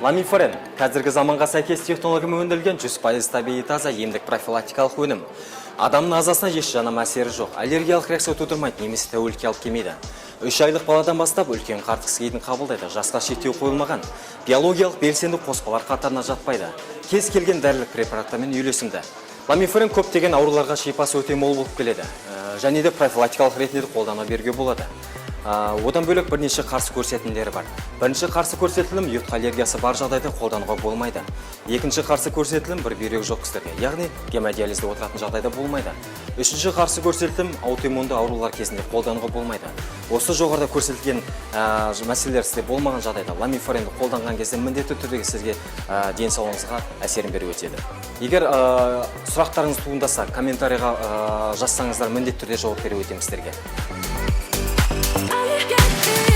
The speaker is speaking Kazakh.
Ламифорен қазіргі заманға сәйкес технологиямен өндірілген 100% табиғи таза емдік профилактикалық өнім. Адамның ағзасына еш жанама әсері жоқ, аллергиялық реакция тудырмайды, немесе тәуелділікке алып келмейді. 3 айлық баладан бастап үлкен қарт кісіге қабылдайды, жасқа шектеу қойылмаған. Биологиялық белсенді қоспалар қатарына жатпайды. Кез келген дәрілік препараттармен үйлесімді. Ламифорен көптеген ауруларға шипасы өте мол болып келеді. Және де профилактикалық ретінде қолдана беруге болады. Одан бөлек бірнеше қарсы көрсетілімдері бар. Бірінші қарсы көрсетілім ұйытқы аллергиясы бар жағдайда қолдануға болмайды. Екінші қарсы көрсетілім бір бүйрегі жоқ кісілерге, яғни гемодиализде отыратын жағдайда болмайды. Үшінші қарсы көрсетілім аутоиммунды аурулар кезінде қолдануға болмайды. Осы жоғарыда көрсетілген мәселелер сізде болмаған жағдайда ламифоренді қолданған кезде міндетті түрде сізге денсаулығыңызға әсерін беріп өтеді. Егер сұрақтарыңыз туындаса, комментарийға жазсаңыздар, міндетті түрде жауап беріп өтемін сіздерге. I get